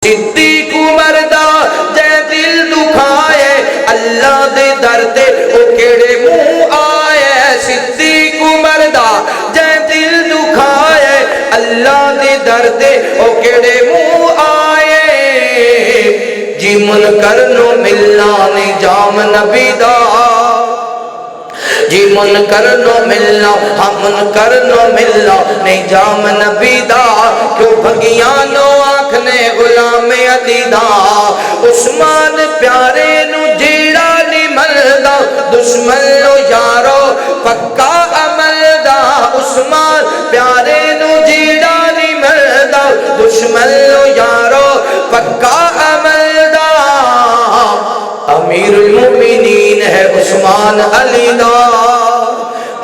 صدیق عمر دا جے دل دکھائے اللہ دے در تے او کیڑے منہ آئے صدیق عمر دا جے دل دکھائے اللہ دے در تے او کیڑے منہ آئے جی منکر نو ملنا نہیں جام نبی دا جی منکر نو ملنا ہم منکر نو ملنا نہیں جام نبی دا کیوں بھگیاں نو آنکھنے غلام علی دا عثمان پیارے نو جیڑا نہیں ملدا دشمن نو یارو پکا عمل دا عثمان پیارے نو جیڑا نہیں ملدا دشمن نو یارو پکا عمل دا امیر المومنین ہے عثمان علی دا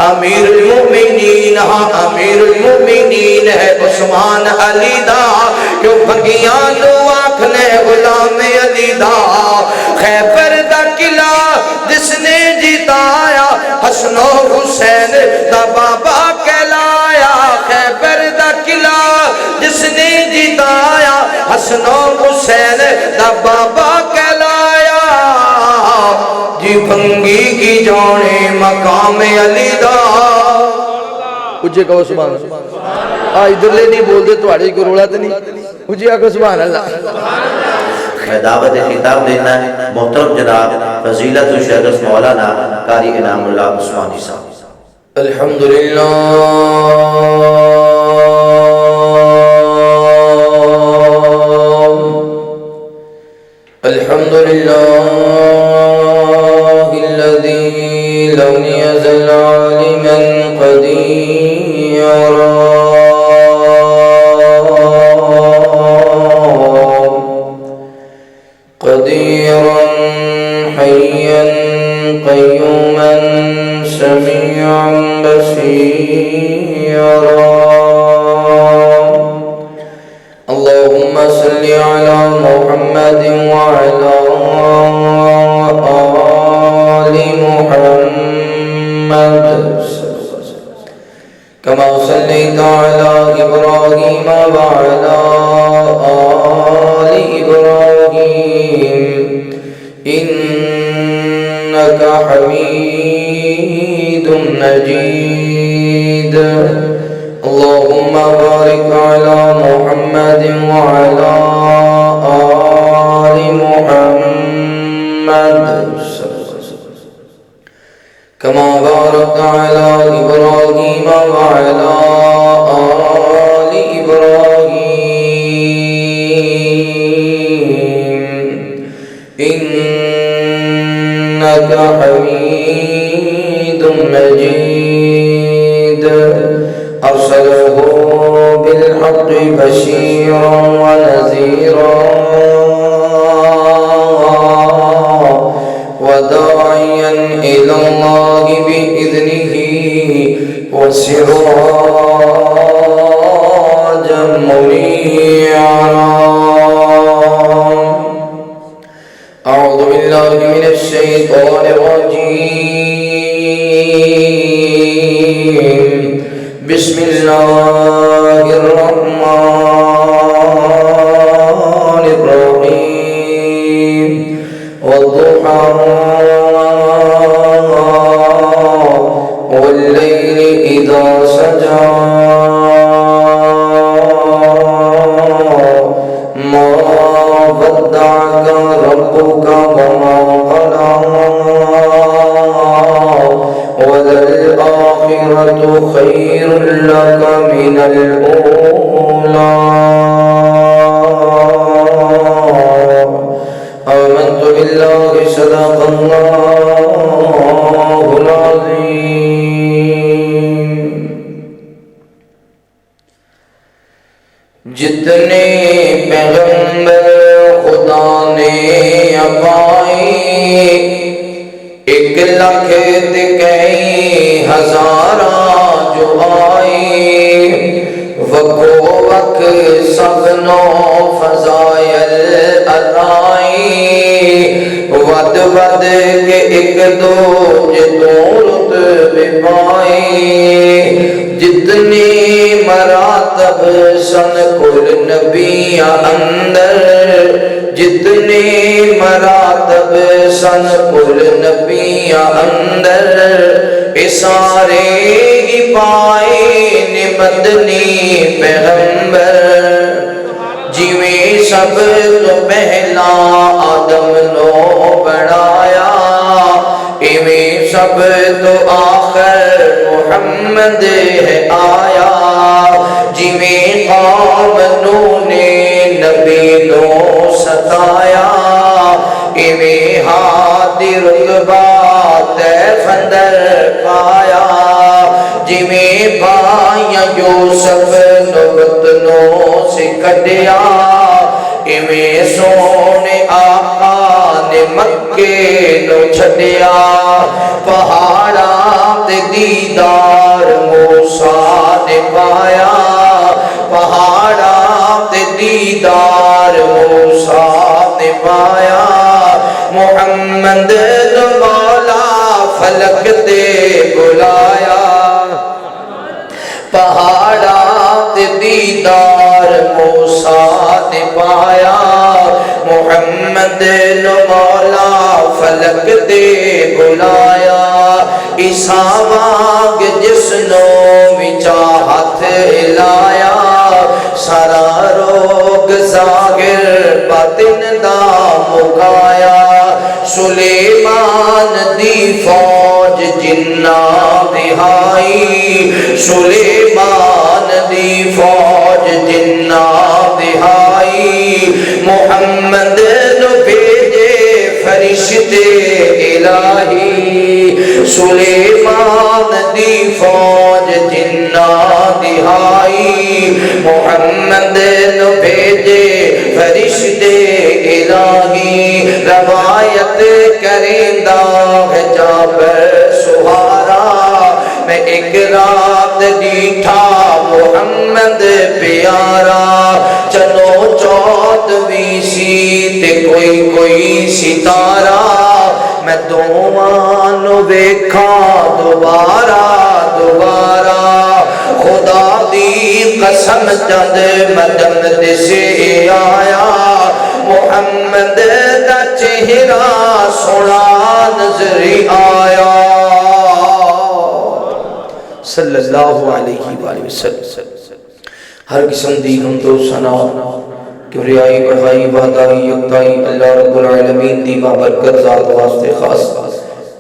امیر المومنین ہاں امیر المومنین ہے عثمان علی دا کیوں بھگیاں نو آنکھنے غلام علی دا خیبر دا قلعہ جس نے جتایا حسن و حسین دا بابا کہلایا خیبر دا قلعہ جس نے جتایا حسن و حسین دا بابا کہلایا جی بھنگی کی جانے مقام علی دا اجھے کہو سبحان اللہ ادھر لے نہیں بول دے تو آڑے کو روڑا تو نہیں اجھے کہو سبحان اللہ میں دعوت خطاب دینا ہے محترم جناب فضیلت الشیخ مولانا قاری انعام اللہ عثمانی صاحب الحمدللہ الحمدللہ الذي لم يزل عالما قديرا قديرا حيا قيوما سميعا بصيرا اللهم صل على محمد وعلى آل محمد كما صليت على إبراهيم وعلى آل إبراهيم إنك حميد مجيد اللهم بارك على محمد وعلى آل محمد كما باركت على إبراهيم وعلى آل إبراهيم إنك حميد مجيد أرسله بالحق بشيرا ونذيرا وداعيا إلى الله بإذنه وسراجا منيرا أعوذ بالله من الشيطان الرجيم بسم الله الرحمن الرحيم والضحى والليل إذا سجى ما ودعك ربك وما قلى وللآخرة خير لك من الأولى آمنت بالله صدق الله العظيم جتنے پیغمبر خدا نے اپائے 1,00,000 تے کئی ہزاراں جو آئے وکو وک سب نو فضائل عطائے ود ود کے ایک دو جدورت بپائے جتنی مراتب سن کل نبیاں اندر جتنے مراتب سن کل نبیاں اندر اے سارے ہی پائے نے مدنی پیغمبر جویں سب تو پہلا آدم نو بنایا ایویں سب تو آخر محمد ہے آیا جویں قوم نو نے نبی نو ستایا ایویں ہادی رتبہ طیف اندر پایا جویں بھائیاں یوسف نبت نو سے کٹیا ایویں سونے آقا نے مکے نو چھڈیا پہاڑاں تے دیدار موسیٰ نے پایا پہاڑاں تے دیدار موسیٰ نے پایا محمد نو مولا فلک تے بلایا پہاڑاں تے دیدار موسیٰ نے پایا محمد نو مولا فلک تے بلایا عیسیٰ وانگ جس نو وچا ہاتھ ہلایا سارا روگ ظاہر باطن دا مکایا سلیمان دی فوج جناں دہائی سلیمان دی فوج جناں دہائی محمد نو بھیجے فرشتے الہی سلیمان دی فوج جناں دہائی محمد نو بھیجے فرشتے الہی روایت کریندا ہے جابر سہارا میں ایک رات دیٹھا محمد پیارا چلو چودھویں سی تے کوئی ستارہ میں دوانو ویکھا دوبارہ خدا دی قسم جد مدن سے آیا محمد دا چہرہ سونا نظر آیا صلی اللہ علیہ وآلہ وسلم ہر قسم دی حمد و ثنا کبریائی بڑھائی وحدائی یکتائی اللہ رب العالمین دی بابرکت ذات واسطے خاص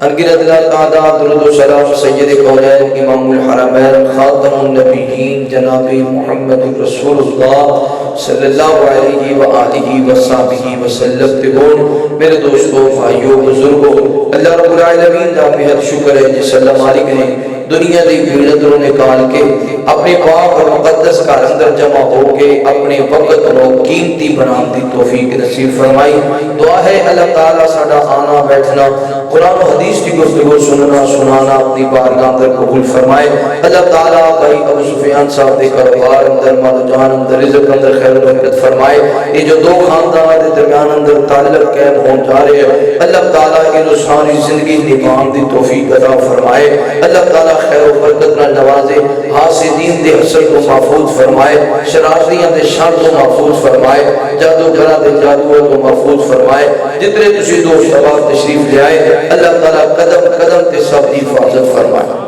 انگرد اللہ تعالیٰ درود و سلام سید کونین امام الحرمین خاتم النبیین جناب محمد رسول اللہ صلی اللہ علیہ وآلہ وصحبہ وسلم تکون میرے دوستوں بھائیوں بزرگوں اللہ رب العالمین دا بہت شکر ہے جس اللہ مالک نے دنیا دی بھیڑتوں نکال کے اپنے پاک اور مقدس کا اندر جمع ہو کے اپنے وقت کو قیمتی بنام دی توفیق نصیب فرمائی دعا ہے اللہ تعالیٰ ساڈا آنا بیٹھنا قرآن و حدیث کی گفتگو سننا سنانا اپنی بارگاہ اندر قبول فرمائے اللہ تعالیٰ بھائی ابو سفیان صاحب دے کاروبار اندر مال و جان اندر رزق اندر خیر و برکت فرمائے یہ جو دو خاندان دے درمیان اندر تعلق قائم ہون جا رہے ہیں اللہ تعالیٰ ان ساری زندگی نظام دی توفیق عطا فرمائے اللہ تعالیٰ خیر و برکت نہ نوازے حاسدین دے حسد کو محفوظ فرمائے شرارتیاں دے شر کو محفوظ فرمائے جادوگراں دے جادو کو محفوظ فرمائے جتنے تسی دوست احباب تشریف لے آئے اللہ تعالیٰ قدم قدم تے سب دی حفاظت فرمائے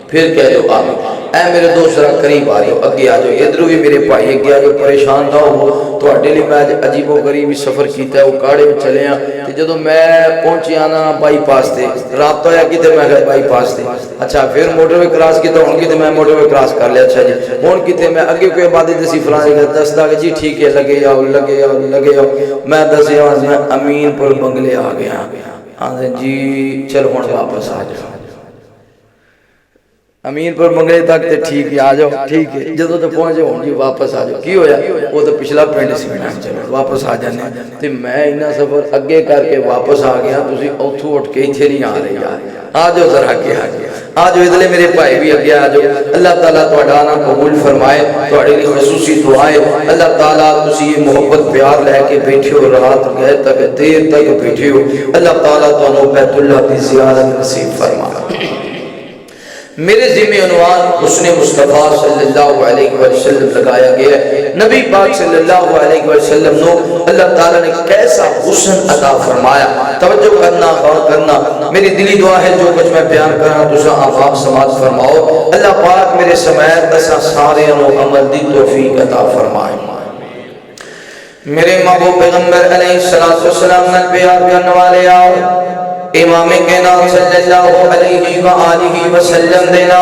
پھر کہہ دو آمین اے میرے دوست ذرا قریب آ رہے ہو اگے آ جاؤ ادھر بھی میرے بھائی اگے آ جاؤ پریشان نہ ہو تو اڈے لیے میں عجیب و غریب سفر کیتا ہے وہ کاڑے میں چلے ہیں تو جدوں میں پہنچیا نا بائی پاس تے رات ہویا کیتے میں گیا بائی پاس تے اچھا پھر موٹر وے کراس کیتا ہن کیتے میں موٹر وے کراس کر لیا اچھا جی ہن کیتے میں اگے کوئی عبادت سی فلاں دسدا کہ جی ٹھیک ہے لگے آؤ میں دسیا میں امین پور بنگلے آ گیا ہاں جی چلو ہن واپس آ جاؤ امین پر منگلے تک تے ٹھیک ہے آ جاؤ ٹھیک ہے جدوں تے پہنچے ہوں جی واپس آ جاؤ کی ہویا وہ تو پچھلا پنڈ سی میں چلو واپس آ جانے تے میں انہاں سفر اگے کر کے واپس آ گیا تسی اوتھوں اٹھ کے ایتھے نہیں آ رہے یار آ جاؤ ذرا کے آ جاؤ ادھر میرے بھائی بھی اگے آ جاؤ اللہ تعالیٰ تہاڈا آنا قبول فرمائے تہاڈے لیے خصوصی دعائیں اللہ تعالیٰ تسی یہ محبت پیار لے کے بیٹھے ہو رات گئے تک دیر تک بیٹھے ہو اللہ تعالیٰ تانوں بیت اللہ کی زیارت نصیب فرمائے میرے ذمہ عنوان حسن مصطفیٰ صلی اللہ علیہ وسلم لگایا گیا ہے۔ نبی پاک صلی اللہ علیہ وسلم نو اللہ تعالیٰ نے کیسا حسن عطا فرمایا، توجہ کرنا، غور کرنا۔ میری دلی دعا ہے جو کچھ میں بیان کر رہا ہوں تسا آپ سماعت فرماؤ۔ اللہ پاک میرے سمیت تسا سارے نو عمل دی توفیق عطا فرمائے۔ میرے محبوب پیغمبر علیہ السلام نے پیار کرنے والے آؤ، امام کائنات صلی اللہ علیہ وآلہ وسلم دینا،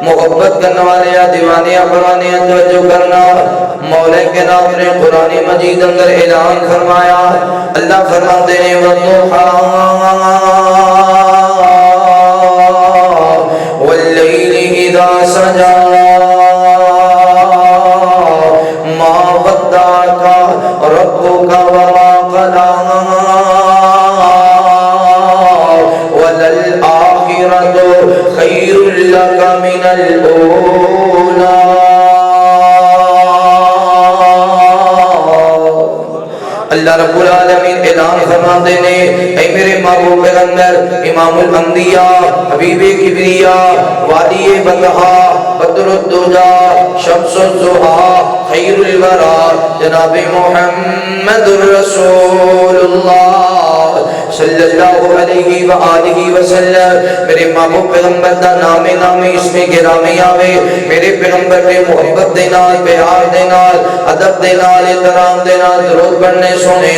محبت کرنے والے دیوانے پرانے توجہ کرنا۔ مولا کائنات نے قرآن مجید اندر اعلان فرمایا، اللہ فرماتے ہیں والضحیٰ واللیل اذا سجا ما ودعک ربک وما قلی خیر لک من الاولی۔ اللہ رب العالمین اعلان فرماتے ہیں اے میرے محبوب پیغمبر امام الانبیاء حبیب کبریاء والی بطحا بدر الدجا شمس الضحا خیر الورا جناب محمد رسول اللہ صلی اللہ علیہ وآلہ وسلم۔ میرے محبوب پیغمبر دا نامی اسم گرامی آوے، میرے پیغمبر کے محبت دینا، پیار دینا، ادب دینا، احترام دینا، درود پڑھنے سونے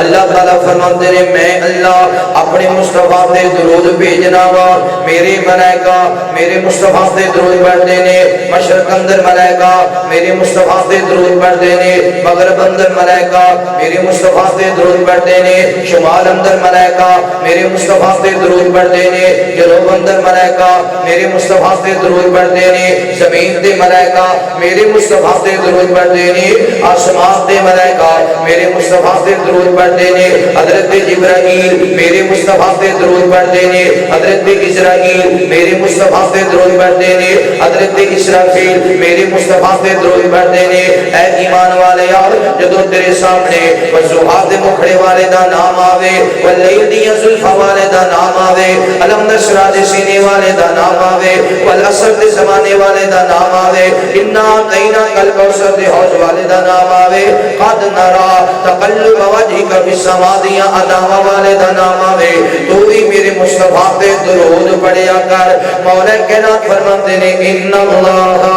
اللہ تعالیٰ فرماتے ہیں میں اللہ اپنے مصطفیٰ دے درود بھیجنا وا۔ میرے ملائکہ میرے مصطفیٰ دے درود پڑھتے ہیں، مشرق اندر ملائکہ میرے مصطفیٰ دے درود پڑھتے ہیں، مغرب اندر ملائکہ میرے مصطفیٰ دے درود پڑھتے ہیں، شمال اندر ملائکہ میرے مصطفیٰ دے درود پڑھتے ہیں، جنوب اندر ملائکہ میرے مصطفیٰ دے درود پڑھتے ہیں، زمین دے ملائکہ میرے مصطفیٰ دے درود پڑھتے ہیں، آسمان دے ملائکہ میرے مصطفیٰ دے درود پڑھتے ہیں، حضرت جبرائیل میرے مصطفیٰ دے درود پڑھتے ہیں، حضرت اسرائیل میرے مصطفیٰ دے درود پڑھتے ہیں، حضرت اسرافیل میرے مصطفیٰ دے درود پڑھتے ہیں۔ اے ایمان والے یار جدو تیرے سامنے والضحیٰ دے مکھڑے والے دا نام آوے، واللیل دی زلفا والے دا نام آوے، علم نشرہ دے سینے والے دا نام آوے، والعصر دے زمانے والے دا نام آوے، انا قینا کل کوثر دے حوض والے دا نام آوے، قد نرا تقلب وجہک فی السماء دیا اداوہ والے دا نام آوے۔ تو ہی میرے مصطفیٰ پہ درود پڑھیا کر۔ مولا کائنات فرماتے ہیں ان اللہ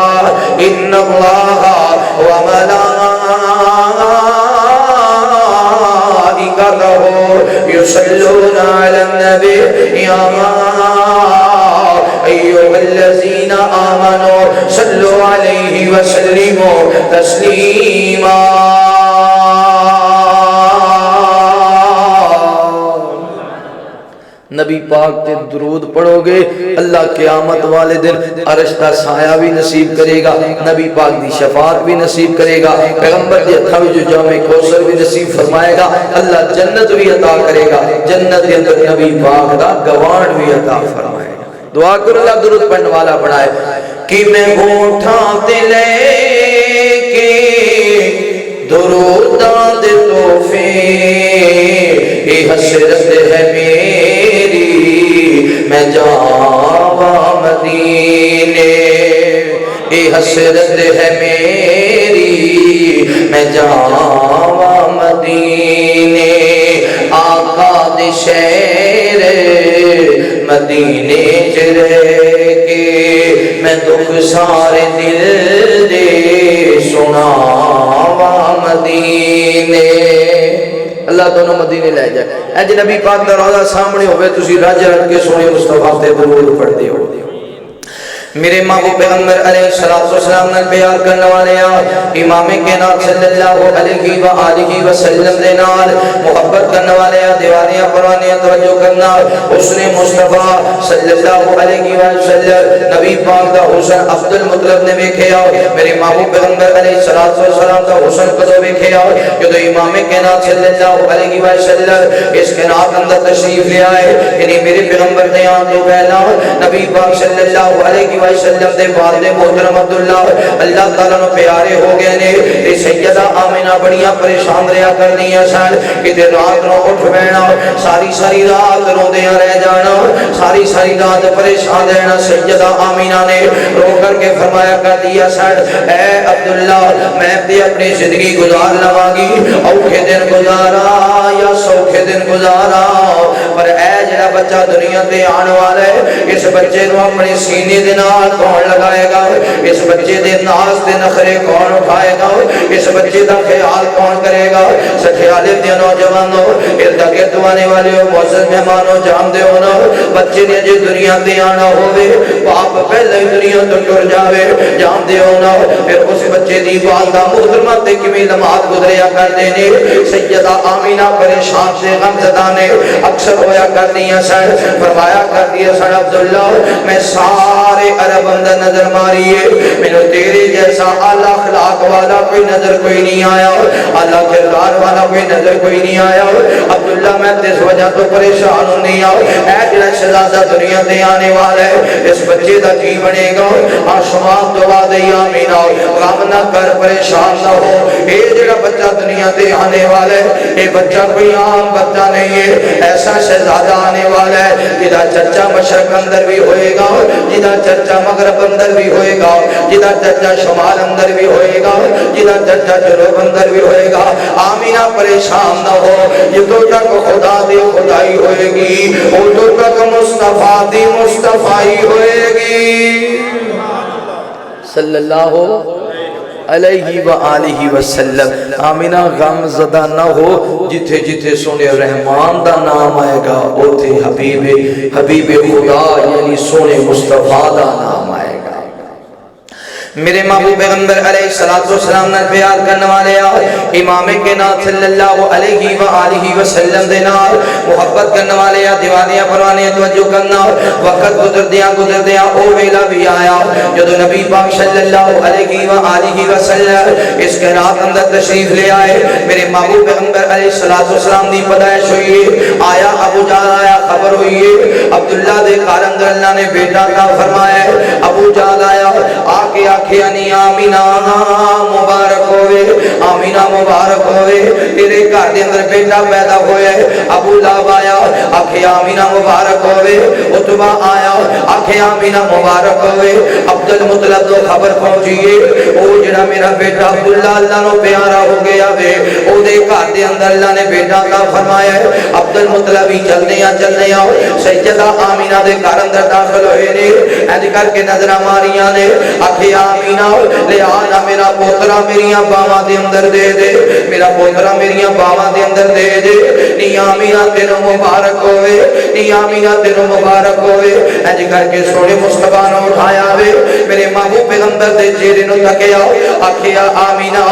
وملائکتہ یصلون علی النبی یا ایھا الذین آمنوا صلوا علیہ وسلموا تسلیما۔ نبی پاک تے درود پڑھو گے اللہ قیامت والے دن عرش دا سایہ بھی نصیب کرے گا، نبی پاک دی شفاعت بھی نصیب کرے گا، پیغمبر دی ہتھاں وچ جام کوثر بھی نصیب فرمائے گا، اللہ جنت بھی عطا کرے گا، جنت دے اندر نبی پاک دا گوان بھی عطا فرمائے گا۔ دعا کرو اللہ درود پڑھنے والا بنائے کہ میں ہوٹھاں تے لے کے دروداں دے تحفے، اے حسرت ہے میری میں جاواں مدینے، اے حسرت ہے میری میں جاواں مدینے، آقا دے شہر مدینے چ رہ کے میں دکھ سارے دل دے سناواں مدینے۔ اللہ دونوں مدینے لے جائے۔ اے جی نبی پاک دا روضہ سامنے ہوئے تسی رج رج کے سونے مصطفیٰ تے درود پڑھتے ہو۔ میرے محبوب پیغمبر علیہ السلام نے بیان کرنے والے امام کائنات صلی اللہ علیہ وآلہ وسلم دے نال محبت کرنے والے دیوانے پرانے توجہ کرنا۔ حسن مصطفیٰ صلی اللہ علیہ وسلم نبی پاک دا حسن عبد المطلب نے دیکھیا، میرے محبوب پیغمبر علیہ السلام دا حسن کدو دیکھیا کہ امام کائنات صلی اللہ علیہ وسلم اس کائنات اندر تشریف لے آئے، یعنی میرے پیغمبر نے آن تو پہلا نبی پاک صلی اللہ علیہ وسلم دے والد محترم عبداللہ اللہ تعالیٰ نو پیارے ہو گئے نے تے سیدہ آمینہ بڑیاں پریشان رہا کر دیا سن کہ رات نو اٹھ بینا ساری رات روندیاں رہ جانا ساری رات پریشان رہنا سیدہ آمینہ نے رو کر کے فرمایا کر دیا سن اے عبداللہ میں بھی اپنی زندگی گزار لواں گی اوکھے دن گزارا یا سوکھے دن گزارا پر اے جڑا بچہ دنیا تے آن والا ہے اس بچے نو اپنے سینے دے نال کون لگائے گا اس بچے دے ناز تے نخرے کون اٹھائے گا اس بچے دا خیال کون کرے گا سکھیالے دے نوجوانوں ارد گرد آنے والے معزز مہمانوں جان دے ہونا بچے نے جے دنیا تے آنا ہوئے باپ پہلے دنیا تو ٹر جاوے جان دے ہونا پھر اس بچے دی والدہ محترمہ تے کمی لمحات گزریا کر دینے سیدہ آمینہ پریشان سے غمزدہ نے اکثر ہویا کر دیا سن فرمایا کر دیا سن عبداللہ میں سارے عرب اندر نظر ماریے میں نے تیرے جیسا اعلیٰ اخلاق والا کوئی نظر کوئی نہیں آیا اعلیٰ کردار والا کوئی نظر کوئی نہیں آیا عبداللہ میں اس وجہ تو پریشان ہوں نہیں آؤ اے جڑا شہزادہ دنیا دے آنے والا ہے اس بچے دا کی بنے گا آسمان دعا دے آمین آؤ غم نہ کر پریشان نہ ہو اے جڑا بچہ دنیا دے آنے والا ہے اے بچہ کوئی عام بچہ نہیں ہے ایسا شہزادہ آنے والا ہے جدا چچا مشرق اندر بھی ہوئے گا جدا چچا مغرب اندر بھی ہوئے گا جدا چچا شمال اندر بھی ہوئے گا جدا چچا جنوب اندر بھی ہوئے گا آمینہ پریشان نہ ہو یہ تو تک خدا دی خدائی ہوئے گی وہ تو تک مصطفیٰ دی مصطفیٰ ہوئے گی صلی اللہ علیہ وآلہ وسلم آمینہ غم زدہ نہ ہو جتھے جتھے سونے رحمان دا نام آئے گا اوتھے حبیب خدا یعنی سونے مصطفیٰ دا نام آئے گا میرے محبوب پیغمبر علیہ السلام نے بیان کرنے والے امام کے نام صلی اللہ علیہ وآلہ وسلم دے نال محبت کرنے والے دیوانیاں پروانے توجہ کرنا وقت گزر دیا او ویلا بھی آیا جدو نبی پاک صلی اللہ علیہ وآلہ وسلم اس کے رات اندر تشریف لے آئے میرے محبوب پیغمبر علیہ السلام دی پیدائش ہوئی آیا ابو جہل آیا خبر ہوئی عبداللہ دے کار اندر اللہ نے بیٹا عطا فرمایا ابو جہل آیا آکے آخیانی آمینہ مبارک ہوئے آمینہ مبارک ہوئے تیرے گھر دے اندر بیٹا پیدا ہوئے ابو لہب آیا آخی آمینہ مبارک ہوئے عتبہ آیا آخی آمینہ مبارک ہوئے عبدالمطلب تو خبر پہنچیے او جڑا میرا بیٹا عبداللہ اللہ نو پیارا ہو گیا وے او دے گھر دے اندر اللہ نے بیٹا عطا فرمایا ہے عبدالمطلب ہی چلنے سیدہ آمینہ دے گھر اندر داخل ہوئے نے ایج کر کے نظرہ ماریاں نے آخی آمینہ لہذا میرا پوترہ میریاں باواں دے اندر دے دے میرا پوترہ میریاں باواں دے اندر دے دے نی آمینہ تینوں مبارک ہوئے نی آمینہ تینوں مبارک ہوئے ایج کر کے سونے مصطفیٰ نو اٹھایا وے میرے محبوب پیغمبر دے چہرے نو تکیا آخیا آمینہ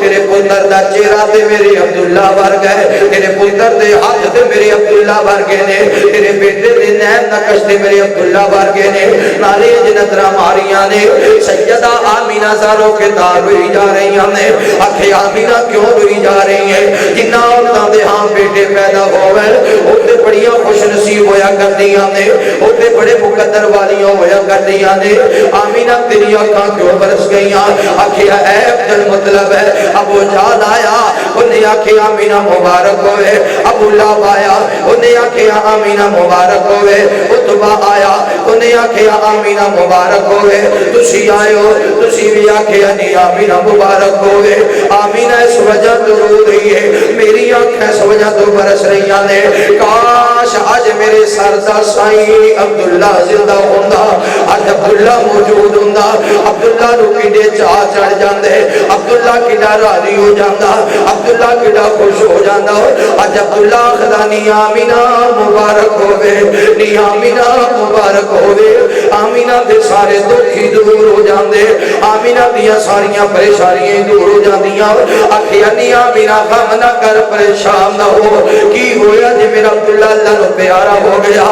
تیرے پتر دا چہرہ تے میرے عبداللہ ورگ ہے تیرے پتر دے ہاتھ تے میرے عبداللہ ورگے نے تیرے بیٹے دے نین نقش تے میرے عبداللہ ورگے نے نالے جنترہ ماریاں نے سیدہ آمینہ زاروں کے دار روئی جا رہی ہیں آخے آمینہ کیوں روئی جا رہی ہیں جنہ عورتاں دے ہاں بیٹے پیدا ہوئے ہوتے بڑیاں خوش نصیب ہویا کر دیا نے ہوتے بڑے مقدر والیاں ہویا کر دیا نے آمینہ تیری آنکھاں کیوں برس گئی آخے اے عبدالمطلب ہے ابو جہل آیا انہیں آخے آمینہ مبارک ہوئے ابو لہب آیا انہیں آخے آمینہ مبارک ہوئے عتبہ آیا انہیں آخے آمینہ مبارک ہوئے تسی آئے ہو تسی بھی آنکھیں نہیں آمینہ مبارک ہوئے آمینہ اس وجہ تو رو رہی ہے میری آنکھیں اس وجہ تو برس رہی ہیں کاش آج میرے سردہ سائی عبداللہ زندہ ہوندہ آج عبداللہ موجود ہوندہ عبداللہ روکی دے چاہ چڑھ جاندے عبداللہ کڈا راضی ہو جاندہ عبداللہ کڈا خوش ہو جاندہ آج عبداللہ خدا نی آمینہ مبارک ہوئے نی آمینہ مبارک ہوئے آمینہ دے سارے دکھی دور ہو جاندے آمینہ دیا ساریاں پریشانیاں دور ہو جاندیاں آخیا نی آمینہ غم نہ کر پریشان نہ ہو کی ہویا جی میرا عبداللہ اللہ نو پیارا ہو گیا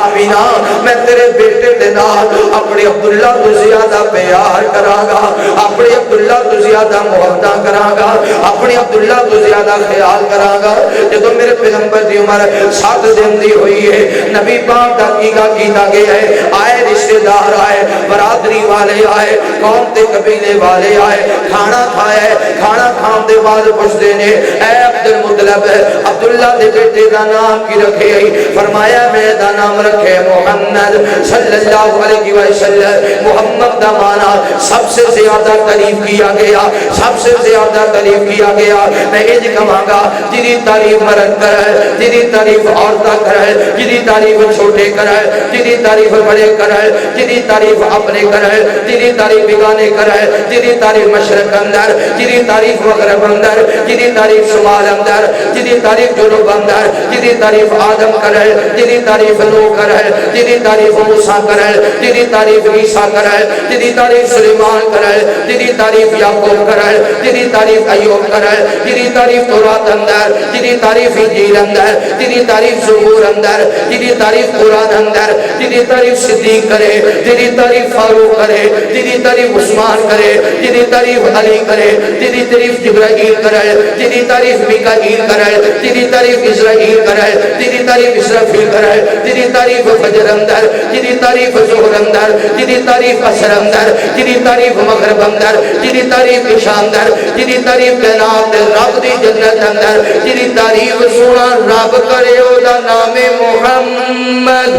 آمینہ میں تیرے بیٹے دے نال اپنے عبداللہ تو زیادہ پیار کراں گا اپنے عبداللہ تو زیادہ محبت کراں گا اپنے عبداللہ تو زیادہ خیال کراں گا جدو میرے پیغمبر دی عمر 7 دن دی ہوئی ہے نبی پاک دا کیتا گیا ہے آئے رشتے دار آئے, برادری والے آئے, قوم تے قبیلے والے آئے, کھانا کھایا, کھانا کھان دے بعد پوچھتے نے اے عبد المطلب عبداللہ دے بیٹے دا نام کی رکھے؟ فرمایا میں دا نام رکھے محمد صلی اللہ علیہ وسلم. محمد دا مانا سب سے زیادہ تعریف کیا گیا, سب سے زیادہ تعریف کیا گیا. میں یہ کہاں گا جنی تعریف مرد کرے, جنی تعریف عورتہ کرے, جنی تعریف چھوٹے کرے, جنی تعریف بڑے کرے, جنی تعریف اپنے کرے, جنی تعریف بیگانے کرے, جنی تعریف مشرق اندر, جنی تعریف مغرب اندر, جنی تعریف شمال اندر, جنی تعریف جنوب اندر, جنی تعریف آدم کرے, جنی تعریف نوح کرے, جنی تعریف موسیٰ کرے, جنی تعریف عیسیٰ کرے, جنی تعریف سلیمان کرے, جنی تعریف یعقوب کرے, جنی تعریف ایوب کرے, جنی تعریف تورات اندر, جنی تعریف انجیل اندر, جنی تعریف زبور اندر, جنی تعریف قرآن اندر, جنی تعریف صدیق کرے, جنی تعریف فاروق کرے, جنی تعریف عثمان کرے, جنی تعریف علی کرے, جنی تعریف جبرائیل کرے, جنی تعریف میکائیل کرے, جنی تعریف اسرائیل کرے, جنی تعریف اسرافیل کرے, جنی تعریف فجر اندر, جنی تعریف ظہر اندر, جنی تعریف عصر اندر, جنی تعریف مغرب اندر, جنی تعریف عشاء اندر, جنی تعریف کائنات رب دی جنت اندر, جنی تعریف سونا رب کرے او دا نام محمد.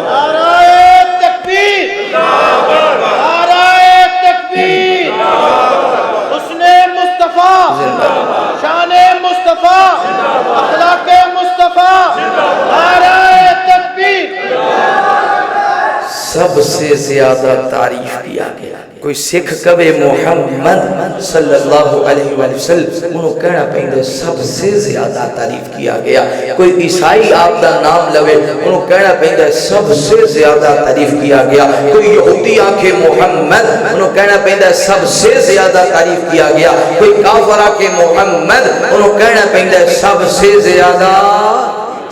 نعرہ تکبیر, نعرہ تکبیر, حسن مصطفیٰ, شان مصطفیٰ, اخلاق مصطفیٰ, نعرہ تکبیر. سب سے زیادہ تعریف کیا گیا. کوئی سکھ کبے محمد صلی اللہ علیہ وسلم انہوں کہنا پہندے سب سے زیادہ تعریف کیا گیا. کوئی عیسائی آپ دا نام لوے انہوں کہنا پہندے سب سے زیادہ تعریف کیا گیا. کوئی یہودی آکھے محمد انہوں کہنا پہندے سب سے زیادہ تعریف کیا گیا. کوئی کافر آکھے محمد انہوں کہنا پہندے سب سے زیادہ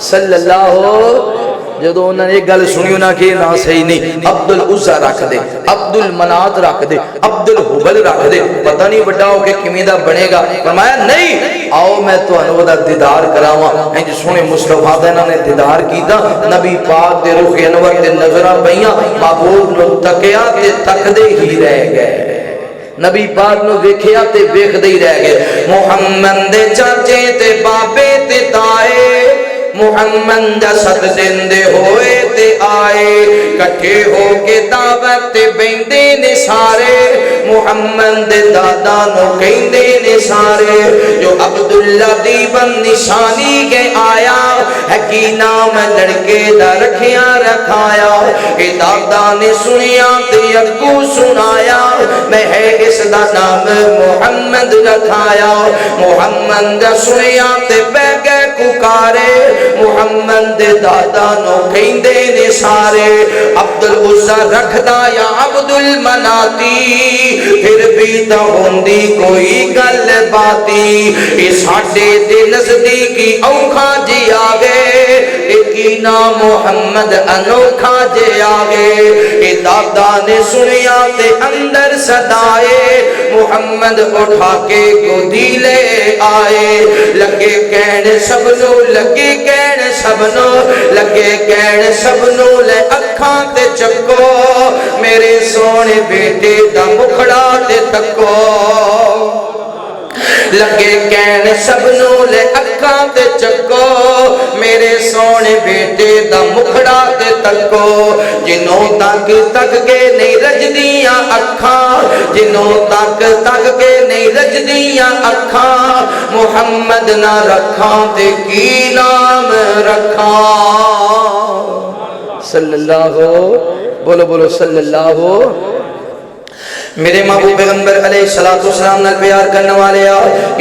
صلی اللہ. جدو انہوں نے ایک گل سنیو نا کہ نا صحیح نہیں, عبد العزہ رکھ دے, عبد المنات رکھ دے, عبد الحبل رکھ دے, پتہ نہیں بڑا ہو کہ کمیدہ بنے گا. فرمایا نہیں, آؤ میں تو انہوں دا دیدار کراواں. جو سونے مصطفیٰ دے انہوں نے دیدار کیتا, نبی پاک دے رخ انور دے نظرہ پہیاں, محبوب نو تکیا تے تک دے ہی رہ گئے, نبی پاک نو ویکھیا تے ویکھ دے ہی رہ گئے. محمد دے چاچے تے بابے تے تائے, محمد دا ست زندے ہوئے تے آئے, کٹھے ہو کے دعوت تے بیندے نے سارے, محمد دے دادا نو کہندے نے سارے. جو عبداللہ دی بن نشانی کے آیا ہے کی نام لڑکے دا رکھیا رکھایا, اے دادا نے سنیا تے اگو سنایا, میں ہے اس دا نام محمد رکھایا. محمد دا سنیا تے بے گئے ککارے, محمد دے دادا نو کہندے نے سارے. عبد العزہ رکھدا یا عبد المناتی, پھر بھی تا ہوندی کوئی گل باتی, اے ساڈے دے نزدیکی اوکھا جی آگے, ایکی نام محمد انوکھا جی آگے. اے دادا نے سنیا تے اندر صدائے, محمد اٹھا کے گودی لے آئے. لگے کہنے سبنو, لگے کہنے سبنو, لگے کہنے سبنو لے اکھاں تے چکو, میرے سونے بیٹے دا مکھڑا تے تکو. لگے کہنے سبنو لے اکھاں تے چکو, میرے سونے بیٹے دا مکھڑا تے تکو. جنوں تک تک کے نہیں رجدیاں اکھاں, جنوں تک تک کے نہیں رجدیاں اکھاں, محمد نہ رکھاں تے کی نام رکھاں. صلی اللہ ہو, بولو بولو صلی اللہ ہو. میرے محبوب پیغمبر علیہ السلام نال پیار کرنے والے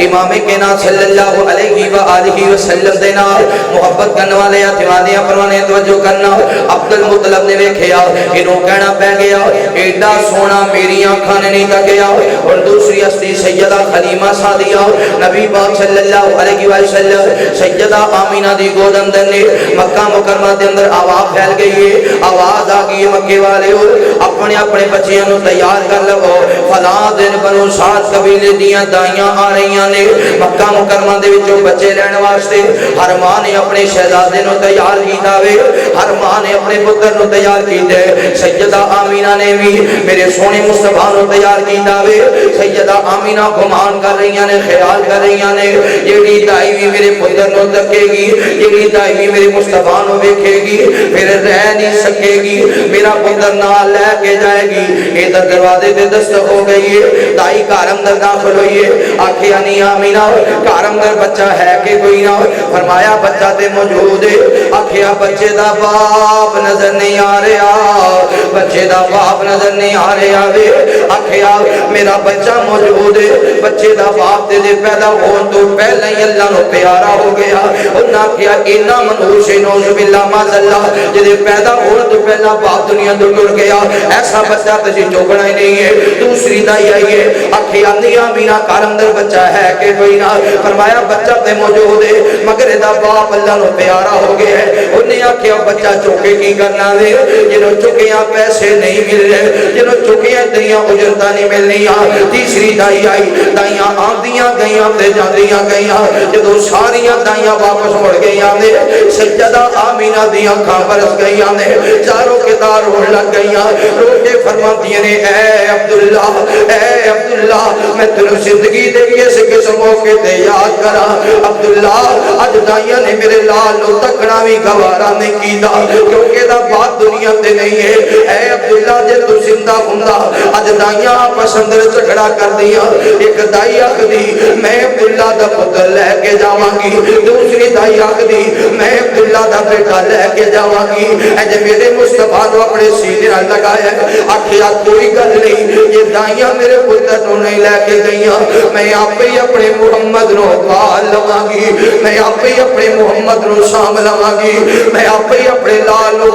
امام کائنات صلی اللہ علیہ وآلہ وسلم دے نال محبت کرنے والے دیوانیاں پروانے توجہ کرنا. عبد المطلب نے ویکھیا انہوں کہنا پہ گیا ایڈا سونا میری آنکھاں نے نہیں تکیا. اور دوسری ہستی سیدہ حلیمہ سعدیہ, نبی پاک صلی اللہ علیہ وسلم سیدہ آمینہ دی گود اندر نے مکہ مکرمہ دے اندر آواز پھیل گئی ہے, آواز آ گئی ہے مکے والے, اور اپنے اپنے بچیاں نو تیار کر لو فلاں دن بنو سعد قبیلے دیاں دائیاں آ رہیاں نے مکہ مکرمہ دے وچوں بچے لین واسطے ہر ماں نے اپنے شہزادے نو تیار کیتا وے ہر ماں نے اپنے پتر نو تیار کیتا ہے سیدہ آمینہ نے بھی میرے سونے مصطفیٰ نو تیار کیتا وے سیدہ آمینہ گمان کر رہی نے خیال کر رہی نے یہ دائی بھی میرے پتر نو تکے گی یہ دائی بھی میرے مصطفیٰ نو ویکھے گی پھر رہ نہیں سکے گی میرا پتر نال لے کے جائے گی ادھر دروازے تے دستک ہو گئی ہے دائی گھر اندر داخل ہوئی ہے آکھیا نہیں آمینہ گھر اندر بچہ ہے کہ کوئی نہ فرمایا بچہ تے موجود ہے آکھیا بچے دا باپ نظر نہیں آ رہا بچے دا باپ نظر نہیں آ رہا وے آکھیا میرا بچہ موجود ہے بچے دا باپ تے دے پیدا ہون تو پہلے ہی اللہ نو پیارا ہو گیا انہاں کیا اینا منحوس نوز باللہ مازاللہ جدے پیدا ہون تو پہلا باپ دنیا تو ٹر گیا ایسا بچہ تجھے چوکنا ہی نہیں ہے دوسری دائی آئی ہے آکھیا نہیں آمینہ کار اندر بچہ ہے کہ کوئی نہ فرمایا بچہ تے موجود ہے مگر دا باپ اللہ نو پیارا ہو گیا ہے انہیں آکھیا بچہ چوکے کی کرنا دے جنہوں چکیاں پیسے نہیں مل رہے جنہوں چکیاں دنیا اجرتا نہیں ملنی تیسری دائی آئی دائیاں آندیاں گئیاں تے جاندیاں گئیاں جدو ساریاں دائیاں واپس مڑ گئیاں نے سجدہ آمینہ دیاں کھاں برس گئیاں نے چاروں کے دار روڑ لگ گئیاں روٹے فرما دیے نے اے عبداللہ میں تنہوں زندگی دے گئے سے کس موقع تے یاد کرا عبداللہ اج دائیاں نے میرے لال نو تکنا بھی گوارا نہیں کیتا کیونکہ دا بات دنیا تے نہیں ہے اے عبداللہ جے تو زندہ ہوندا اج دائیاں پسند جھگڑا کر دیا ایک دائی آکھدی میں عبداللہ دا پتر لے کے جاواں گی دوسری دائی آکھدی میں عبداللہ دا بیٹا لے کے جاواں گی اے جے میرے مصطفیٰ نو اپنے سینے نال لگایا آکھیا کوئی گل نہیں یہ دائیاں میرے پتر نو نہیں لے کے گئیاں میں آپ ہی اپنے محمد نو پال لواں گی میں آپ ہی اپنے محمد نو سام لواں گی میں آپ ہی اپنے لال نو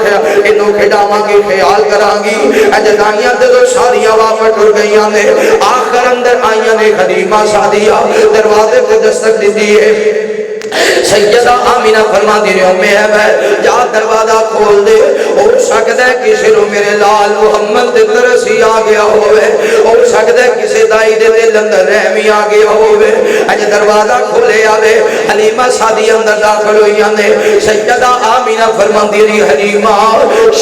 انہوں کھڑاواں گی خیال کراں گی اے جے دائیاں دو ساریاں واپس ٹر گئیاں نے آخر اندر آئیاں نے حلیمہ سعدیہ دروازے کو دستک دی دیئے سیدہ آمینہ فرما دی رہے میں ہے جا دروازہ کھول دے ہو سکتا ہے کسی نو میرے لال محمد دے ترسی آگیا ہوئے ہو سکتا ہے کسی دائی دے دل اندر رحمی آگیا ہوئے اج دروازہ کھولے آوے حلیمہ سعدیہ اندر داخل ہوئی آنے سیدہ آمینہ فرما دی رہی حلیمہ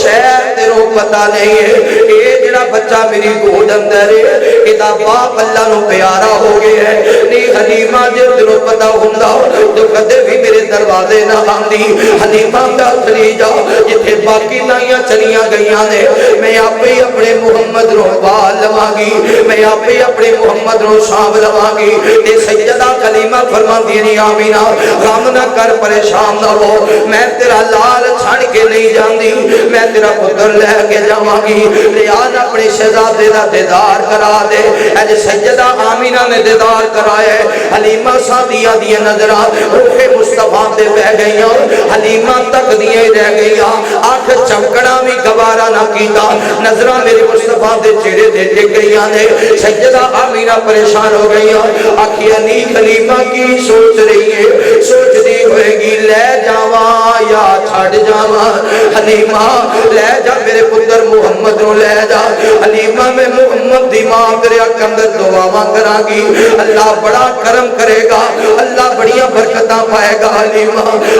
شاید تیروں پتہ نہیں ہے اے جڑا بچہ میری گود اندر ہے ادا باپ اللہ نو پیارا ہو گیا ہے نہیں حلیمہ جب تیروں پتہ ہوندہ تو کدے بھی میرے دروازے نہ آندی حلیمہ کا چلی جاؤ جتھے باقی دائیاں چلیاں گئیاں نے میں آپ ہی اپنے محمد رو بال لواں گی میں آپ ہی اپنے محمد رو شام لواں گی اے سیدہ کلیمہ فرما دینی آمینہ غم نہ کر پریشان نہ ہو میں تیرا لال چھڑ کے نہیں جاندی میں تیرا پتر لے کے جاواں گی ریان اپنے شہزادے دا دیدار کرا دے اے سیدہ آمینہ نے دیدار کرائے حلیمہ سعدیہ دی نظرات روح مصطفیٰ دے بہ گئیاں حلیمہ تک دیئے رہ گئیاں آنکھ چمکڑا بھی گوارا نہ کیتا نظرہ میرے مصطفیٰ دے چہرے دے دیکھ گئیاں نے سیدہ آمینہ پریشان ہو گئیاں آکھی علی حلیمہ کی سوچ رہی ہے سوچ دی ہوئے گی لے جاواں یا چھڑ جاواں حلیمہ لے جا میرے پتر محمد رو لے جا حلیمہ میں محمد دی ماں تیرے اندر دعاواں کرا گی اللہ بڑا کرم کرے گا اللہ بڑیاں برکتاں پائے گا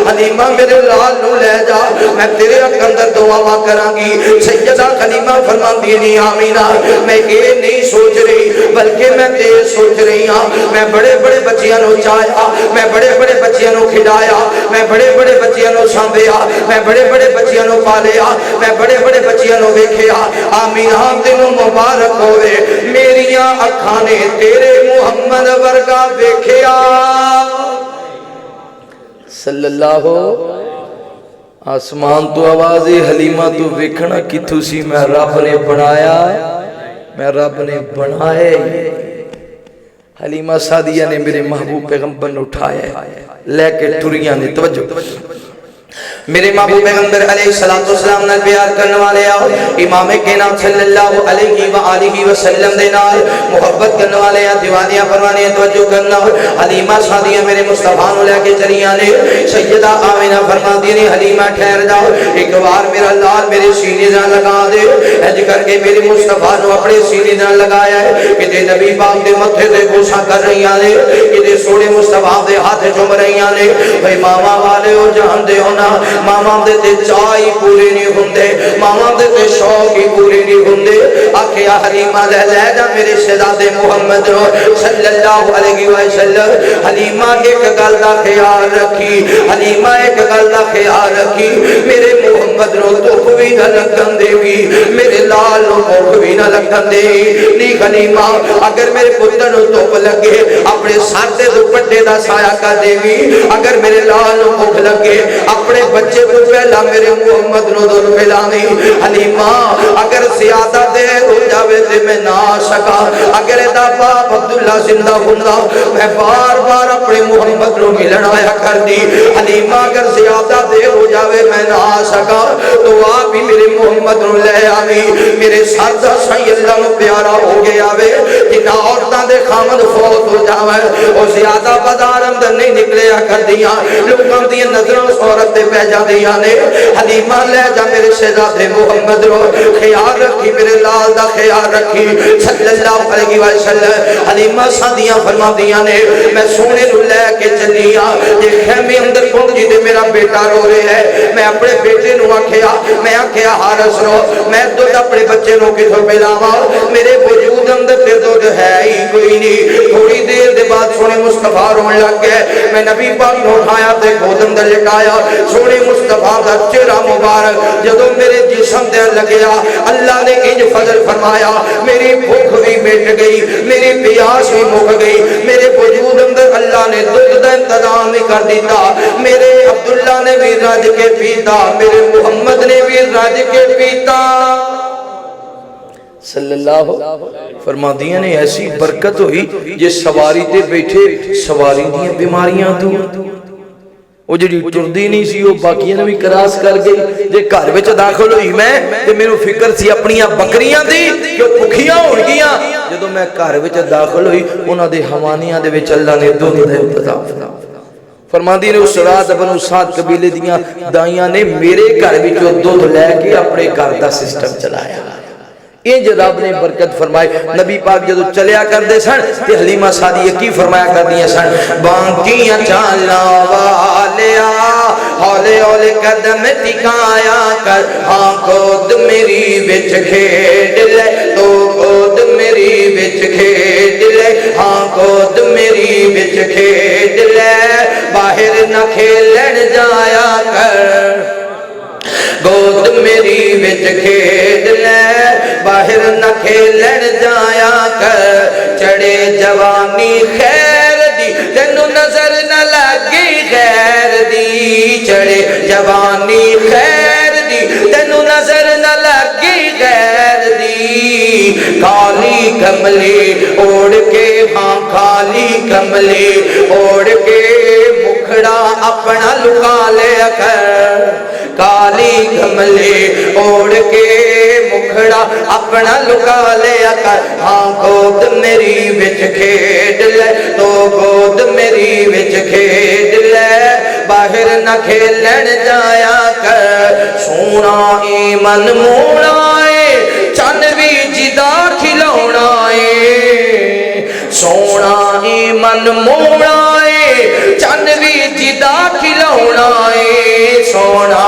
حلیمہ میرے لال نو لے جا میں تیرے اندر دعاواں کراں گی سیدہ حلیمہ فرماندی نہیں آمینہ میں یہ نہیں سوچ رہی بلکہ میں تیرے سوچ رہی ہاں میں بڑے بڑے بچیاں نو چاہیا میں بڑے بڑے بچیاں نو کھلایا میں بڑے بڑے بچیاں نو سانبھیا میں بڑے بڑے بچیاں نو پالیا میں بڑے بڑے بچیاں نو ویکھیا آمینہ تینوں مبارک ہوئے میریاں اکھاں نے تیرے محمد ورگا ویکھیا صلی اللہ آسمان تو آوازی حلیمہ تو وکھنا کتھو سی میں رب نے بنایا میں رب نے بنائے حلیمہ سعدیہ نے میرے محبوب پیغمبر نے اٹھایا لے کے ٹریاں نے توجہ میرے محبوب پیغمبر علیہ السلام نے پیار کرنے والے آؤ امام کائنات صلی اللہ علیہ وآلہ وسلم دے نال محبت کرنے والے ہیں دیوانیاں فرمانے توجہ کرنا حلیمہ سعدیہ میرے مصطفیٰ نو لے کے چلیاں نے سیدہ آمینہ فرما دی نے حلیمہ ٹھہر جاؤ ایک بار میرا لال میرے سینے نہ لگا دے اج کر کے میرے مصطفیٰ نو اپنے سینے نہ لگایا ہے کہ دے نبی پاک دے متھے تے بوسا کر رہی نے کہ دے سونے مصطفیٰ دے ہاتھ چوم رہی نے بھئی ماما والے ہو جان دے ہونا ماما دے تے چائی پورے نہیں ہوندے ماما دے تے شوق ہی پورے نہیں ہوندے آکھیا حلیمہ لے جا میرے شہزاد محمد صلی اللہ علیہ وسلم حلیمہ ایک گل دا خیال رکھی حلیمہ ایک گل دا خیال رکھی میرے محمد نو دکھ بھی نہ لگن دے گی میرے لال نو دکھ بھی نہ لگن دے نہیں حلیمہ اگر میرے پتر نو دکھ لگے اپنے سر تے دوپٹے دا سایہ کر دے گی اگر میرے لال نو دکھ لگے اپنے بچے کو پہلا میرے محمد نو دور پھیلاوی حلیمہ اگر زیادہ دیر ہو جاوے تے میں نہ سکا اگر دا باپ عبداللہ زندہ ہوندا میں بار بار اپنے محمد نو ملن آیا کر دی حلیمہ اگر زیادہ دیر ہو جاوے میں نہ سکا تو آپ بھی میرے محمد نو لے آوی میرے سر دا سائی اللہ نو پیارا ہو گیا وے جنہ عورتاں دے خامد فوت ہو جاوے اور زیادہ بازار اندر نہیں نکلیا کر دیا لوگاں دی نظروں عورت دے پہ جا دیا نے حلیمہ لے جا میرے شہزاد محمد رو خیال رکھی میرے لال دا خیال رکھی صلی اللہ علیہ وسلم حلیمہ سادیاں فرما دیا نے میں سونے نو لے کے چلیا یہ خیمے اندر پہنچی دے میرا بیٹا رو رہے ہے میں اپنے بیٹے نو آکھیا حارس رو میں دودھ اپنے بچے نو کسو پلاوا میرے وجود اندر تے دودھ ہے ہی کوئی نہیں تھوڑی دیر دے بعد سونے مصطفیٰ رون لگ گئے میں نبی پاک نو اٹھایا تے گود اندر لٹایا سونے مصطفیٰ دا چہرہ مبارک جدوں میرے جسم دے لگیا اللہ نے انج فضل فرمایا میری بھوک بھی مٹ گئی میری پیاس بھی مک گئی میرے وجود اندر اللہ نے دودھ دا انتظام بھی کر دیتا میرے عبداللہ نے بھی رج کے پیتا میرے محمد نے بھی رج کے پیتا صلی اللہ فرما دیا نے ایسی برکت ہوئی یہ سواری تے بیٹھے سواری دیا بیماریاں تو وہ جڑی ٹردی نہیں سی وہ باقیاں نے بھی کراس کر گئی جے گھر وچ داخل ہوئی میں تے میرے فکر سی اپنیاں بکریاں دی کہ بھکھیاں ہون گیاں جدوں میں گھر وچ داخل ہوئی انہاں دے حوانیاں دے وچ اللہ نے دودھ دا انتظام فرماندی نے اس رات بنو سعد قبیلے دیاں دائیاں نے میرے گھر وچوں دودھ لے کے اپنے گھر دا سسٹم چلایا انج رب نے برکت فرمائی نبی پاک جدو چلیا کر دے سن تے حلیمہ سعدیہ کی فرمایا کر دیا سن بانکیاں چالا والیا ہولے ہولے قدم ٹکایا کر ہاں گود میری وچ کھیڈ لے تو گود میری وچ کھیڈ لے ہاں گود میری وچ کھیڈ لے باہر نہ کھیلن جایا کر گود میری وچ کھیڈ لے باہر نہ کھیلن جایا کر چڑے جوانی خیر دی تینو نظر نہ لگی غیر دی چڑے جوانی خیر دی تینو نظر نہ لگی غیر دی کالی کملی اوڑ کے ہاں کالی کملی اوڑ کے مکھڑا اپنا لکا لے کر کالی کملی اوڑ کے مکھڑا اپنا لکا لیا کر ہاں گود میری وچ کھیڈ لے تو گود میری وچ کھیڈ لے باہر نہ کھیلن جایا کر سونا ایمن موڑا ہے چن بھی جدا کھلونا ہے سونا ایمن موڑا ہے چن بھی جدا کھلونا ہے سونا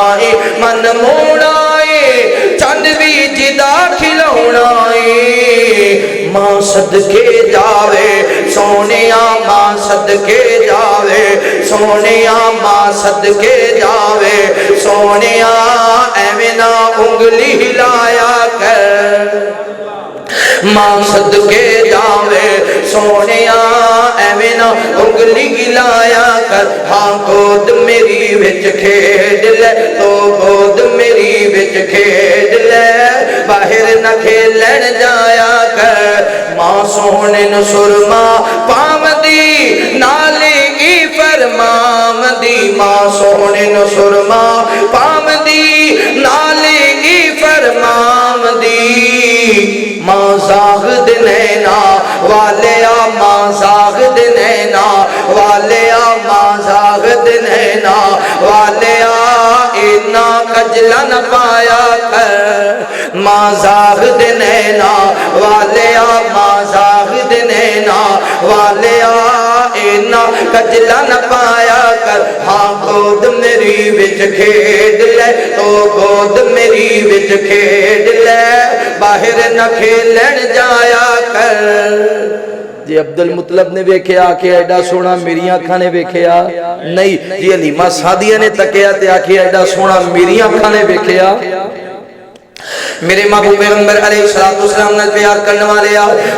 من موڑا ہے چند بھی جدا کھلونا ہے ماں صدقے جاوے سونیا ماں صدقے جاوے سونیا ماں صدقے جاوے سونیا ایویں انگلی ہلایا کر ماں صدقے جاوے سونیا ایویں انگلی ہلایا کر ہاں گود میری وچ کھیڈ لے تو گود میری وچ کھیڈ لے باہر نہ کھیلن جایا کر ماں سونے نو سرما پامدی نالی فرمام دی ماں سونے نو سرما کجلا نہ پایا کر ماں زاہد نینا والیا ماں زاہد نینا والیا اینا کجلا نہ پایا کر ہاں گود میری وچ کھیڈ لے تو گود میری وچ کھیڈ لے باہر نہ کھیلن جایا کر جی عبد المطلب نے ویکھیا کہ ایڈا سونا میری آنکھاں نے ویکھیا نہیں جی حلیمہ سعدیہ نے تکیا تے آکھیا ایڈا سونا میری آنکھاں نے ویکھیا میرے محبوب پیغمبر علیہ السلام نے پیار کرنے والے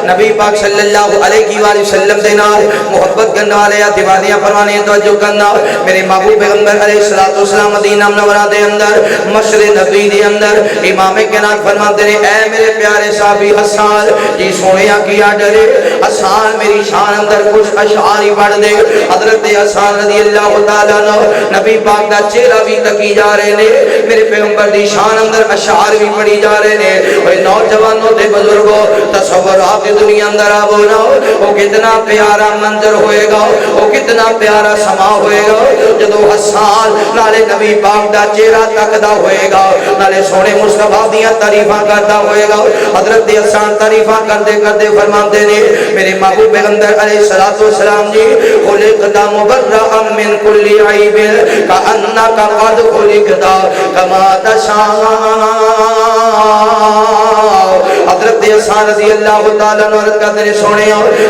نبی پاک صلی اللہ علیہ وآلہ وسلم دے نال محبت کرنے والے دیوانیاں فرمانے توجہ کرنا میرے محبوب پیغمبر علیہ السلام مدینہ منورہ دے اندر مسجد نبی دے اندر امام کائنات فرماتے ہیں اے میرے پیارے صحابی حسان جی سونیا کیا ڈرے حسان میری شان اندر کچھ اشعار ہی پڑھ دے حضرت حسان رضی اللہ تعالیٰ عنہ نبی پاک دا چہرہ بھی تکی جا رہے نے میرے پیغمبر دی شان اندر اشعار بھی پڑھی جا رہے نے اوے نوجوانوں تے بزرگوں تصور آپ کی دنیا اندر آو نہ وہ کتنا پیارا منظر ہوئے گا وہ کتنا پیارا سما ہوئے گا جدو حسان نالے نبی پاک دا چہرہ تکدا ہوئے گا نالے سونے مصطفیٰ دیاں تعریفاں کرتا ہوئے گا حضرت حسان تعریفاں کرتے کرتے فرماتے نے میرے محبوب پیغمبر علیہ السلام جی خلقت مبرأ من کل عیب کأنک قد خلقت کما تشاء حضرت حسان رضی اللہ تعالیٰ عنہ عرض کرتے ہیں سونے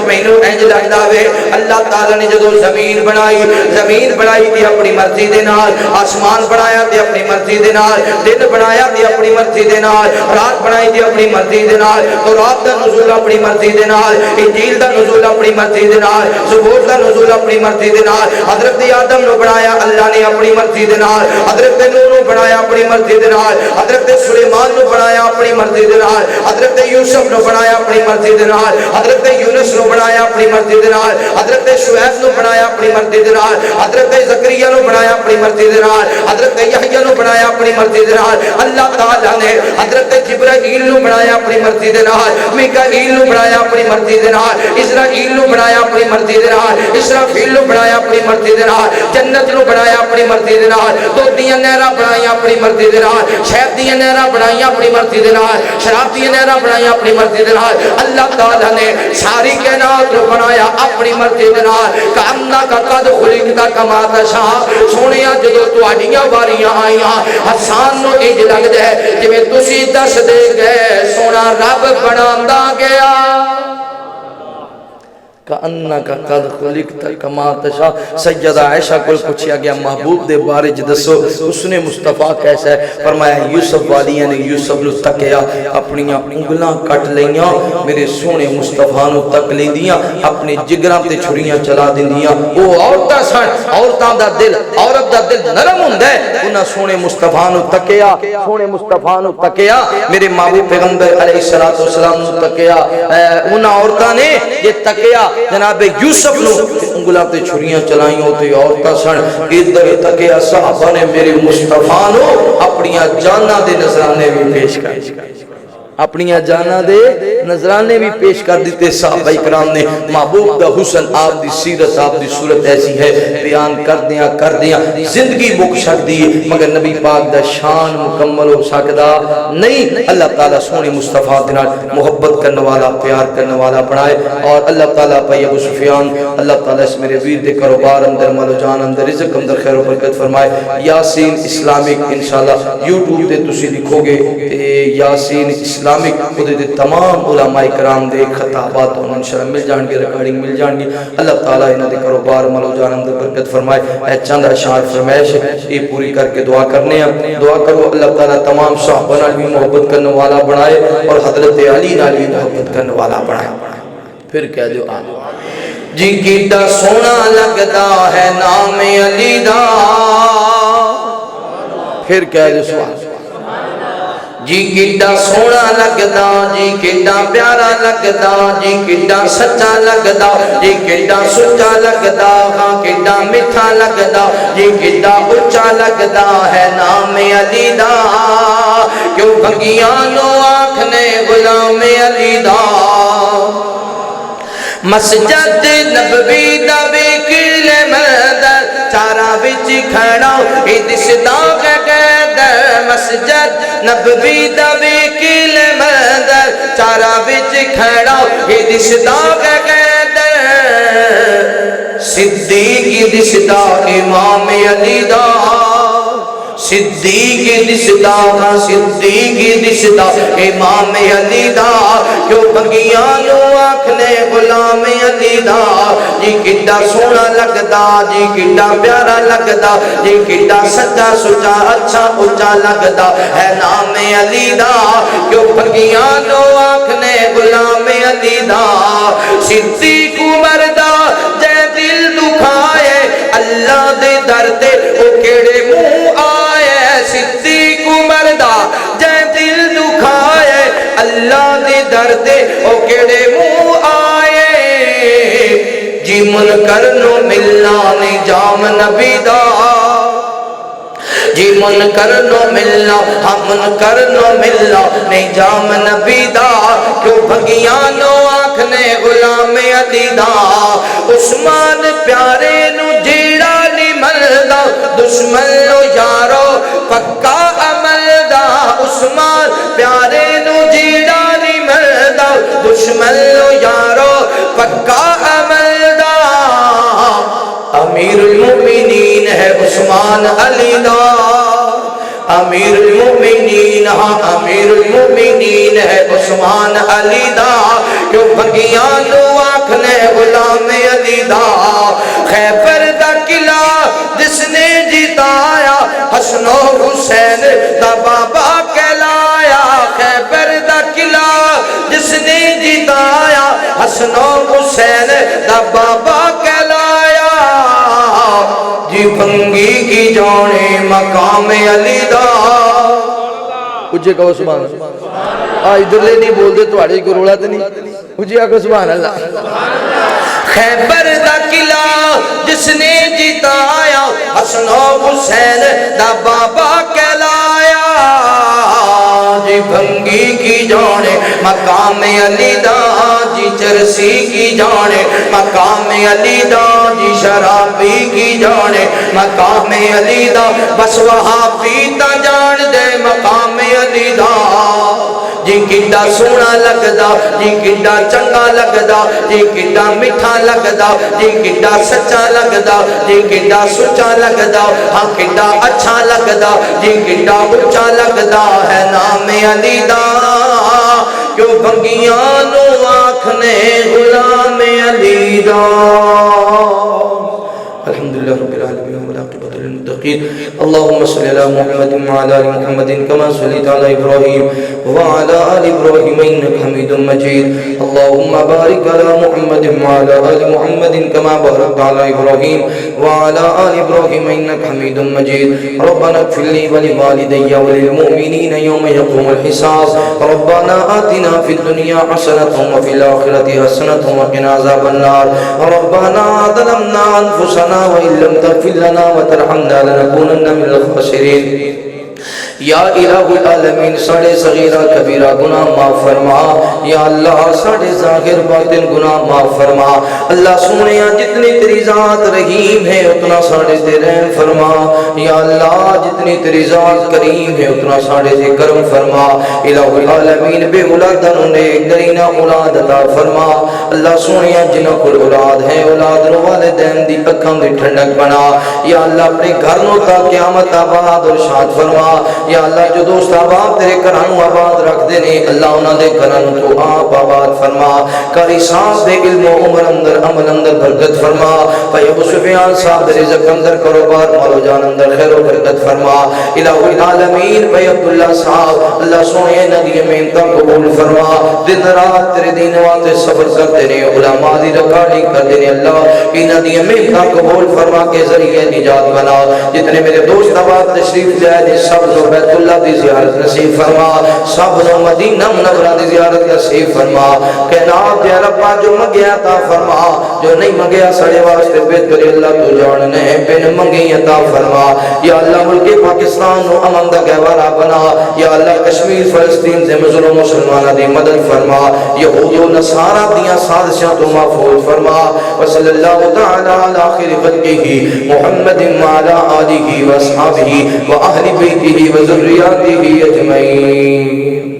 مینوں انج لگدا وے اللہ تعالیٰ نے جدو زمین بنائی تھی اپنی مرضی دے نال آسمان بنایا تھی اپنی مرضی دے نال دن بنایا تھی اپنی مرضی دے نال رات بنائی تھی اپنی مرضی دے نال تورات دا نزول اپنی مرضی دے نال انجیل دا نزول اپنی مرضی دے نال زبور دا نزول اپنی مرضی دے نال حضرت آدم نو بنایا اللہ نے اپنی مرضی دے نال حضرت نوح نو بنایا اپنی مرضی دے نال حضرت سلیمان نو بنایا اپنی مرضی دے نال حضرت یوسف نو بنایا اپنی مرضی دے نال حضرت یونس نو بنایا اپنی مرضی دے نال حضرت شعیب نو بنایا اپنی مرضی دے نال حضرت زکریا نو بنایا اپنی مرضی دے نال حضرت یحییٰ نو بنایا اپنی مرضی دے نال اللہ تعالی نے حضرت جبرائیل نو بنایا اپنی مرضی دے نال میکائیل نو بنایا اپنی مرضی دے نال اسرائیل نو بنایا اپنی مرضی دے نال اسرافیل نو بنایا اپنی مرضی دے نال جنت نو بنایا اپنی مرضی دے نال دودیاں نہراں بنائیاں اپنی مرضی دے نال شہد دیاں نہراں بنائیاں اپنی مرضی دے نال شراب دیاں نہراں بنائیاں اپنی مرضی دے نال اللہ تعالی نے ساری کائنات کو بنایا اپنی مرضی دے نال کأنک قد خلقت کما تشاء سونیا جدو تواڈیاں واریاں آئیاں حسان نو انج لگدا ہے جویں تسی دس دے گئے سونا رب بناوندا گیا کأنک قد خلقت کما تشاء سیدہ عائشہ کو پوچھا گیا محبوب دے بارے دسو اس نے مصطفیٰ کیسا ہے فرمایا یوسف والیاں نے یوسف نو تکیا اپنی انگلاں کٹ لیاں میرے سونے مصطفیٰ نو تک لیندیاں اپنے جگراں تے چھریاں چلا دیندیاں او عورتاں سن عورتاں دا دل عورت دا دل نرم ہوندا ہے انہاں سونے مصطفیٰ نو تکیا سونے مصطفیٰ نو تکیا میرے محبوب پیغمبر علیہ السلام نو تکیا انہاں عورتاں نے یہ تکیا جناب یوسف نو انگلاں تے چھریاں چلائیں ہوتے عورتاں سن ادھر تکے صحابہ نے میرے مصطفیٰ نو اپنی جاناں دے نذرانے بھی پیش کر اپنی جاناں دے نذرانے بھی پیش کر دیتے صحابہ کرام نے محبوب دا حسن آپ دی سیرت آپ دی صورت ایسی ہے بیان کر دیاں زندگی مک سکتی مگر نبی پاک دا شان مکمل ہو سکتا نہیں اللہ تعالیٰ سونے مصطفیٰ دے نال محبت کرنے والا پیار کرنے والا بنائے اور اللہ تعالیٰ پائی ابو سفیان اللہ تعالیٰ اس میرے ویر دے کاروبار اندر مال و جان اندر رزق اندر خیر و برکت فرمائے یاسین اسلامک انشاءاللہ یوٹیوب تے تسی لکھو گے یاسین اسلامک خود دے تمام علماء کرام دے خطابات انشاءاللہ مل جان گے ریکارڈنگ مل جان گی اللہ تعالیٰ انہاں دے کاروبار مال و جان اندر برکت فرمائے اے چند اشعار فرمائش یہ پوری کر کے دعا کرنے ہیں دعا کرو اللہ تعالیٰ تمام صحابہ نال بھی محبت کرنے والا بنائے اور حضرت علی نال بھی محبت کرنے والا بنائے پھر کہہ دو آمین جی کیتا سونا لگدا ہے نام علی دا پھر کہہ دو سبحان جی کیڈا سونا لگدا جی کیڈا پیارا لگدا جی کیڈا سچا لگدا جی کیڈا سچا لگدا ہاں کیڈا میٹھا لگدا جی کیڈا اونچا لگدا ہے نام علی دا کیوں بھنگیاں نو آکھنے غلام علی دا مسجد نبوی دا بیکل مدر چارا بچ کھڑا دسدا گدر مسجد نبوی دا وکیل مندر چارا بچ کھڑا ہی دسدا غیدر صدیق دسدا امام علی دا صدیق دسدا امام علی دا کیوں بھگیاں نو آکھنے غلام علی دا جی کڈا سونا لگدا جی کڈا پیارا لگدا جی کڈا سچا سچا اچھا اچھا لگدا ہے نام علی دا کیوں بھگیاں نو آکھنے غلام علی دا صدیق عمر دا جے دل دکھائے اللہ دے در تے او کیڑے منہ آئے صدیق عمر دا جے دل دکھائے اللہ دے در تے او کیڑے منہ آئے جی منکر نو ملنا نجام نبی دا جی منکر نو ملنا ہم منکر نو ملنا نجام نبی دا کیوں بھگیاں نو آکھنے غلام علی دا عثمان پیارے نو جیڑا نہیں ملدا دشمن نو یارو پکا عمل دا عثمان پیارے نو جیڑا نہیں ملدا دشمن نو یارو پکا عمل دا امیر المومنین ہے عثمان علی دا امیر المومنین ہاں امیر المومنین ہے عثمان علی دا کیوں بھگیاں نو آکھنے غلام علی دا خیبر دا قلعہ جس نے جتایا حسن و حسین دا بابا کہلایا خیبر دا قلعہ جس نے جتایا حسن و حسین دا بابا کہلایا جی بھنگی کی جانے مقام علی دا اجھے کہو سبحان اللہ ادھر لے نہیں بول دے تو آڑے کو روڑا تو نہیں اجھے کہو سبحان اللہ خیبر دا قلعہ جس نے جتایا حسن و حسین دا بابا کہلایا جی بھنگی کی جانے مقام علی دا جی چرسی کی جانے مقام علی دا جی شرابی کی جانے مقام علی دا بس وہاں پیتا جان دے مقام علی دا جی کڈا سونا لگدا جی کڈا چنگا لگدا جی کڈا میٹھا لگدا جی کڈا سچا لگدا جی کڈا سچا لگدا ہاں کڈا اچھا لگدا جی کڈا اچھا لگدا ہے نام علی دا کیوں بھنگیاں نو آکھنے غلام علی دا الحمدللہ رب العالمین والعاقبۃ للمتقین اللهم صل على محمد وعلى ال محمد كما صليت على ابراهيم وعلى ال ابراهيم انك حميد مجيد اللهم بارك على محمد وعلى ال محمد كما باركت على ابراهيم وعلى ال ابراهيم انك حميد مجيد ربنا اغفر لي ولوالدي وللمؤمنين يوم يقوم الحساب ربنا آتنا في الدنيا حسنة وفي الآخرة حسنة وقنا عذاب النار ربنا ظلمنا انفسنا وإن لم تغفر لنا وترحمنا لنكونن من الخاسرين یا الہ العالمین ساڑے صغیرہ کبیرہ گناہ معاف فرما یا اللہ ساڑے ظاہر باطن گناہ معاف فرما اللہ سونیا جتنی تیری ذات رحیم ہے اتنا ساڑے سے رحم فرما یا اللہ جتنی تیری ذات کریم ہے اتنا ساڑے سے کرم فرما الہ العالمین بے اولادن نے درینہ اولاد عطا فرما اللہ سونیا جنہ کو اولاد ہے اولاد نو والدین دی اکھاں دی ٹھنڈک بنا یا اللہ اپنے گھر نو تا قیامت آباد اور شاد فرما یا اللہ جو دوست آباد تیرے کرانو آباد رکھ دینے اللہ انہاں دے کرانو تو آپ آباد فرما کاری صاحب دے علم و عمر اندر عمل اندر برکت فرما پی ابو سفیان صاحب دے رزق اندر کروبار مالو جان اندر خیر و برکت فرما الہ العالمین پی عبداللہ صاحب اللہ سونے ندی امینتا قبول فرما دن رات تیرے دین واتے سفر کر دینے علماء دی رکاڑی کر دینے اللہ کی ندی امینتا قبول فرما کے ذریعے نجات بنا جتنے میرے دوست آباد تشریف جائے سب لوگ بیت اللہ دی زیارت نصیب فرما سب لو مدینہ منورہ دی زیارت نصیب فرما کہنات یا ربا جو مگیا تا فرما جو نہیں مگیا سڑے واسطے بہتر اللہ تو جاننے بن منگی عطا فرما یا اللہ ملک پاکستان و امن دا گہوارہ بنا یا اللہ کشمیر فلسطین سے مظلوم مسلمانہ دی مدد فرما یہود و نصارہ دیاں سازشاں تو محفوظ فرما وصلی اللہ تعالی علی خیر خلقہ محمد وعلی آلہ واصحابہ واہل بیتہ وذرياته أجمعين